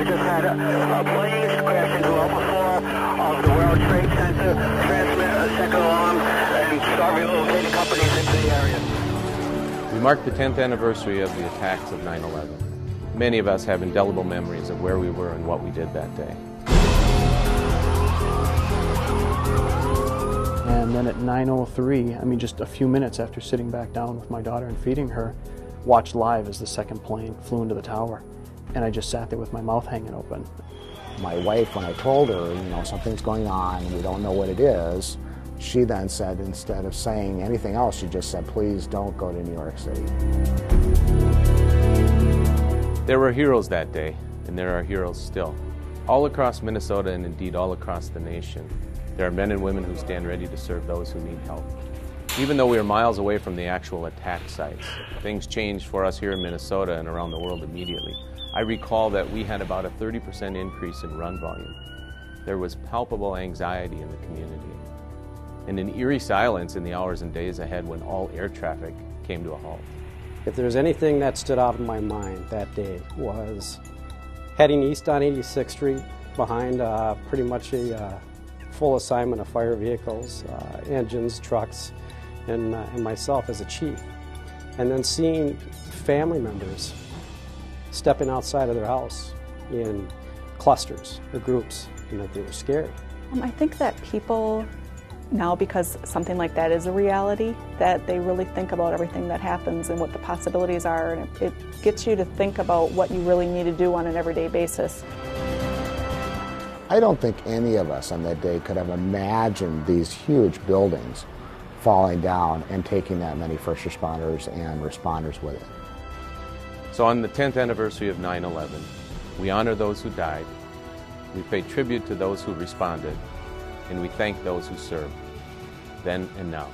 We just had planes crash into Level 4 of the World Trade Center, transmit a second alarm, and start relocating companies into the area. We marked the 10th anniversary of the attacks of 9/11. Many of us have indelible memories of where we were and what we did that day. And then at 9:03, I mean just a few minutes after sitting back down with my daughter and feeding her, watched live as the second plane flew into the tower. And I just sat there with my mouth hanging open. My wife, when I told her, something's going on, we don't know what it is, she then said, instead of saying anything else, she just said, please don't go to New York City. There were heroes that day, and there are heroes still. All across Minnesota and indeed all across the nation, there are men and women who stand ready to serve those who need help. Even though we are miles away from the actual attack sites, things changed for us here in Minnesota and around the world immediately. I recall that we had about a 30% increase in run volume. There was palpable anxiety in the community, and an eerie silence in the hours and days ahead when all air traffic came to a halt. If there's anything that stood out in my mind that day was heading east on 86th Street behind pretty much a full assignment of fire vehicles, engines, trucks, and myself as a chief. And then seeing family members stepping outside of their house in clusters or groups, they were scared. I think that people now, because something like that is a reality, that they really think about everything that happens and what the possibilities are, and it gets you to think about what you really need to do on an everyday basis. I don't think any of us on that day could have imagined these huge buildings falling down and taking that many first responders and responders with it. So on the 10th anniversary of 9/11, we honor those who died, we pay tribute to those who responded, and we thank those who served, then and now.